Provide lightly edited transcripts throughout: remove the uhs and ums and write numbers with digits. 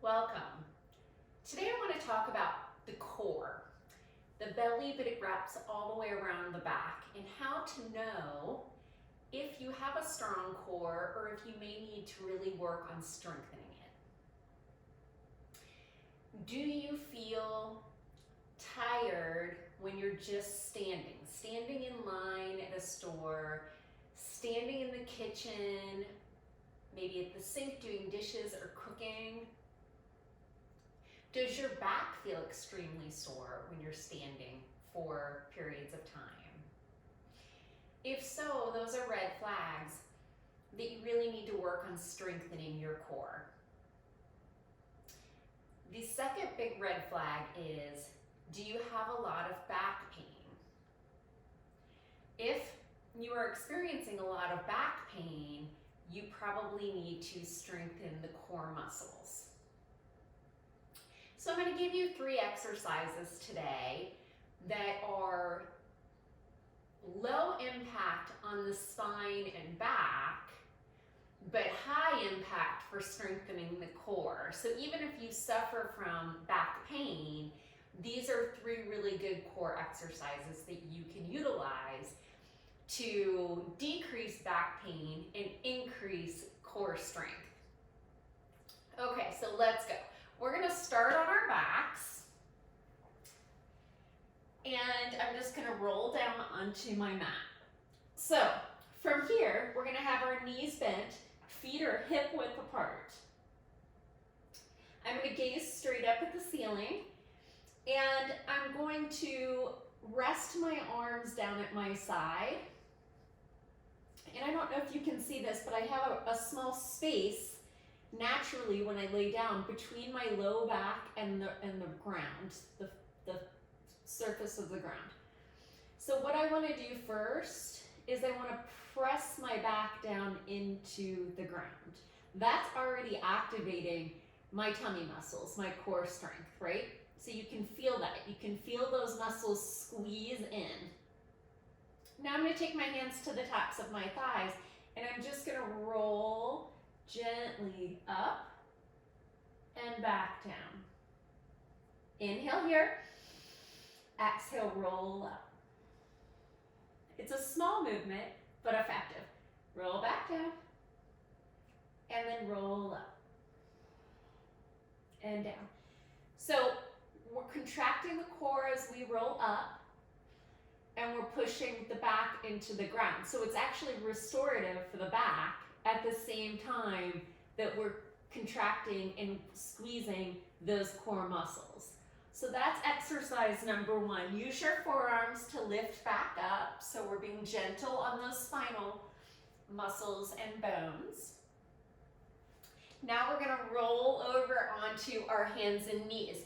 Welcome. Today I want to talk about the core, the belly, but it wraps all the way around the back, and how to know if you have a strong core or if you may need to really work on strengthening it. Do you feel tired when you're just standing in line at a store, standing in the kitchen, maybe at the sink doing dishes or cooking? Does your back feel extremely sore when you're standing for periods of time? If so, those are red flags that you really need to work on strengthening your core. The second big red flag is, do you have a lot of back pain? If you are experiencing a lot of back pain, you probably need to strengthen the core muscles. So I'm going to give you 3 exercises today that are low impact on the spine and back, but high impact for strengthening the core. So even if you suffer from back pain, these are 3 really good core exercises that you can utilize to decrease back pain and increase core strength. Okay, so let's go. We're going to start on our backs, and I'm just going to roll down onto my mat. So from here, we're going to have our knees bent, feet are hip width apart. I'm going to gaze straight up at the ceiling, and I'm going to rest my arms down at my side. And I don't know if you can see this, but I have a small space naturally when I lay down between my low back and the ground, the surface of the ground. So what I want to do first is I want to press my back down into the ground. That's already activating my tummy muscles, my core strength, right? So you can feel that. You can feel those muscles squeeze in. Now I'm going to take my hands to the tops of my thighs, and I'm just going to roll gently up and back down. Inhale here, exhale, roll up. It's a small movement, but effective. Roll back down, and then roll up and down. So we're contracting the core as we roll up, and we're pushing the back into the ground. So it's actually restorative for the back at the same time that we're contracting and squeezing those core muscles. So that's exercise number 1. Use your forearms to lift back up, so we're being gentle on those spinal muscles and bones. Now we're going to roll over onto our hands and knees.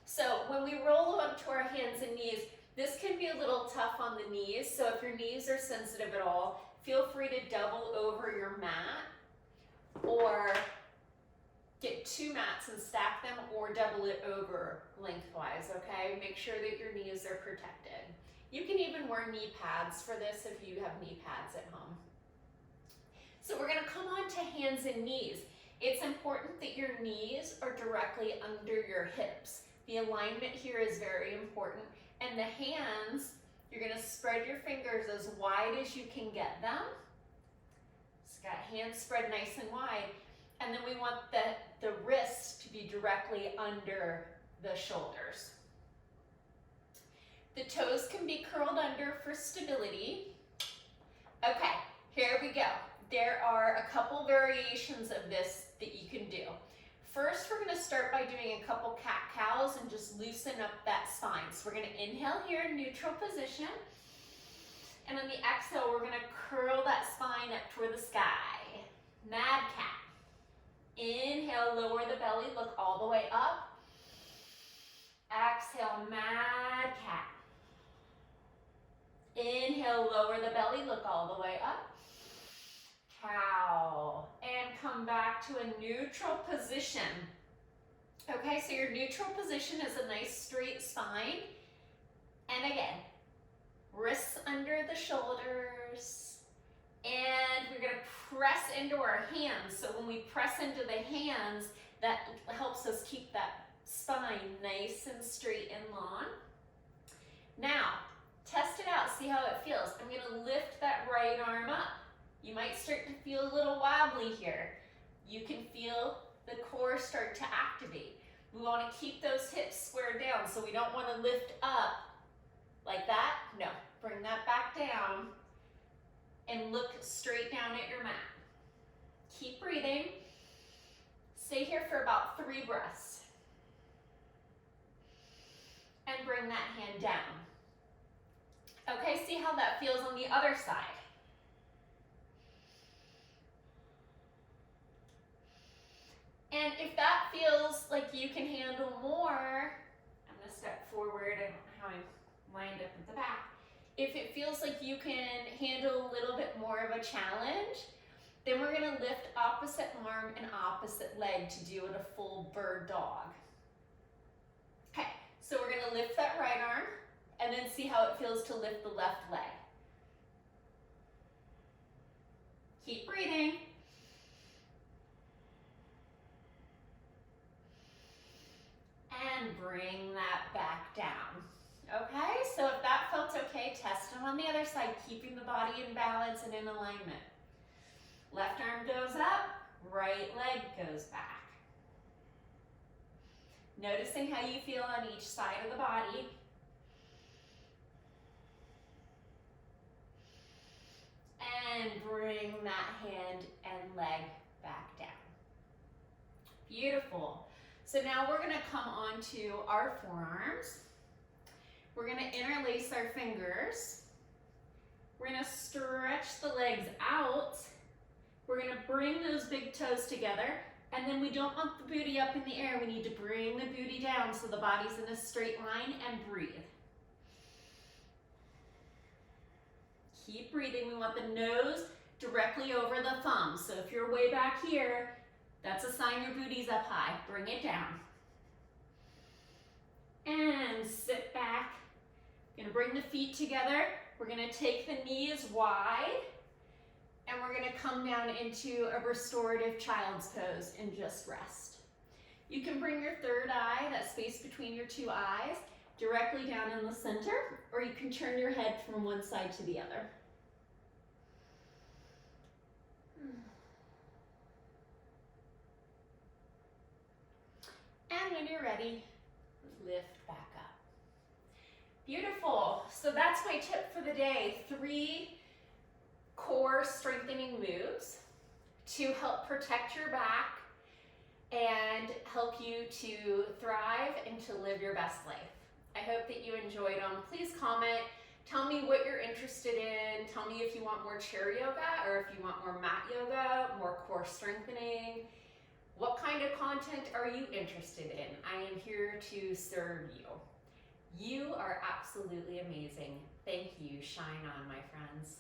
So when we roll up to our hands and knees, this can be a little tough on the knees, so if your knees are sensitive at all, feel free to double over your mat, or get 2 mats and stack them, or double it over lengthwise, okay? Make sure that your knees are protected. You can even wear knee pads for this if you have knee pads at home. So we're gonna come on to hands and knees. It's important that your knees are directly under your hips. The alignment here is very important. And the hands, you're going to spread your fingers as wide as you can get them. Just got hands spread nice and wide. And then we want the wrists to be directly under the shoulders. The toes can be curled under for stability. Okay, here we go. There are a couple variations of this that you can do. First, we're going to start by doing a couple cat-cows and just loosen up that spine. So we're going to inhale here in neutral position. And on the exhale, we're going to curl that spine up toward the sky. Mad cat. Inhale, lower the belly, look all the way up. Exhale, mad cat. Inhale, lower the belly, look all the way up. Cow, and come back to a neutral position. Okay, so your neutral position is a nice straight spine. And again, wrists under the shoulders, and we're going to press into our hands. So when we press into the hands, That helps us keep that spine nice and straight and long. Now, test it out, see how it feels. I'm gonna lift that right arm up. You might start to feel a little wobbly here. You can feel the core start to activate. We wanna keep those hips squared down, so we don't wanna lift up like that. No, bring that back down and look straight down at your mat. Keep breathing. Stay here for about 3 breaths. And bring that hand down. Okay, see how that feels on the other side. And if that feels like you can handle more, I'm gonna step forward. I don't know how I'm lined up at the back. If it feels like you can handle a little bit more of a challenge, then we're gonna lift opposite arm and opposite leg to do it a full bird dog. Okay, so we're gonna lift that right arm and then see how it feels to lift the left leg. Keep breathing. And bring that back down. Okay, so if that felt okay, test it on the other side, keeping the body in balance and in alignment. Left arm goes up, right leg goes back. Noticing how you feel on each side of the body. And bring that hand and leg back down. Beautiful. So now we're gonna come onto our forearms. We're gonna interlace our fingers. We're gonna stretch the legs out. We're gonna bring those big toes together, and then we don't want the booty up in the air. We need to bring the booty down so the body's in a straight line, and breathe. Keep breathing. We want the nose directly over the thumb. So if you're way back here, that's a sign your booty's up high. Bring it down. And sit back. Gonna bring the feet together. We're gonna take the knees wide, and we're gonna come down into a restorative child's pose and just rest. You can bring your third eye, that space between your 2 eyes, directly down in the center, or you can turn your head from one side to the other. And when you're ready, lift back up. Beautiful. So that's my tip for the day. 3 core strengthening moves to help protect your back and help you to thrive and to live your best life. I hope that you enjoyed them. Please comment. Tell me what you're interested in. Tell me if you want more chair yoga or if you want more mat yoga, more core strengthening. What kind of content are you interested in? I am here to serve you. You are absolutely amazing. Thank you. Shine on, my friends.